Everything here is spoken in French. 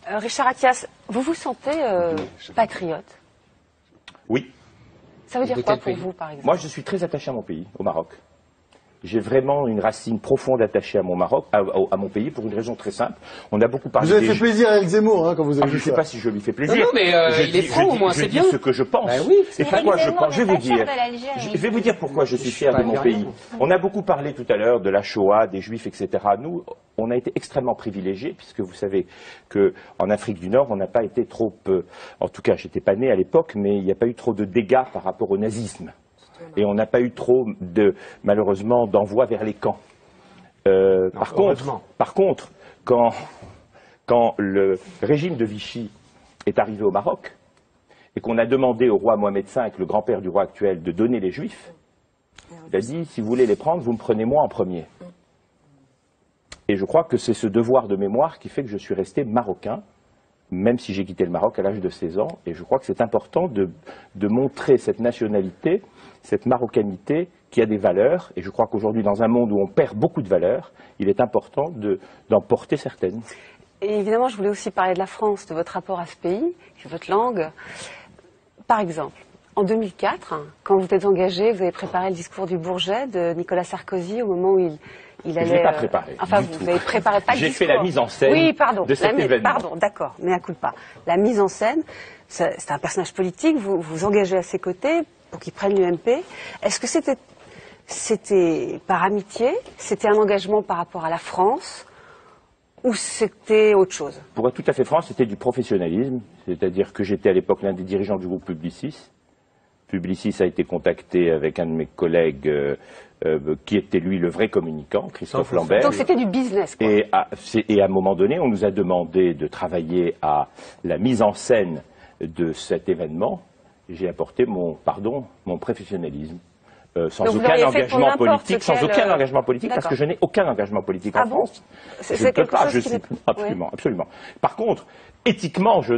Richard Attias, vous vous sentez patriote? Oui. Ça veut dire quoi pour vous, par exemple? Moi, je suis très attaché à mon pays, au Maroc. J'ai vraiment une racine profonde attachée à mon Maroc, à mon pays, pour une raison très simple. On a beaucoup parlé. Vous avez fait plaisir à Eric Zemmour, hein, quand vous avez dit ça. Je ne sais pas si je lui fais plaisir. Non, mais il est franc, au moins, c'est bien. Je dis ce que je pense. Ben oui. Et pourquoi je pense. Je vais vous dire pourquoi je suis fier de mon pays. On a beaucoup parlé tout à l'heure de la Shoah, des Juifs, etc. Nous, on a été extrêmement privilégiés, puisque vous savez qu'en Afrique du Nord, on n'a pas été trop. En tout cas, j'étais pas né à l'époque, mais il n'y a pas eu trop de dégâts par rapport au nazisme. Et on n'a pas eu trop, malheureusement, d'envois vers les camps. Par contre, quand le régime de Vichy est arrivé au Maroc, et qu'on a demandé au roi Mohamed V, le grand-père du roi actuel, de donner les Juifs, il a dit, si vous voulez les prendre, vous me prenez moi en premier. Et je crois que c'est ce devoir de mémoire qui fait que je suis resté marocain, même si j'ai quitté le Maroc à l'âge de 16 ans, et je crois que c'est important de montrer cette nationalité, cette marocanité qui a des valeurs, et je crois qu'aujourd'hui, dans un monde où on perd beaucoup de valeurs, il est important d'en porter certaines. Et évidemment, je voulais aussi parler de la France, de votre rapport à ce pays, de votre langue. Par exemple, en 2004, quand vous êtes engagé, vous avez préparé le discours du Bourget de Nicolas Sarkozy au moment où il allait... Je ne l'ai pas préparé. Enfin, vous avez préparé pas le discours. J'ai fait la mise en scène de cet événement. Pardon, d'accord, mais à coup de pas. La mise en scène, c'est un personnage politique, vous vous engagez à ses côtés pour qu'il prenne l'UMP. Est-ce que c'était par amitié, c'était un engagement par rapport à la France, ou c'était autre chose? Pour être tout à fait franc, c'était du professionnalisme, c'est-à-dire que j'étais à l'époque l'un des dirigeants du groupe Publicis. Publicis a été contacté avec un de mes collègues qui était lui le vrai communicant, Christophe Lambert. Donc c'était du business, quoi. Et à un moment donné, on nous a demandé de travailler à la mise en scène de cet événement. J'ai apporté mon professionnalisme. Sans aucun engagement politique, parce que je n'ai aucun engagement politique en France. Je ne peux pas, absolument. Par contre, éthiquement, je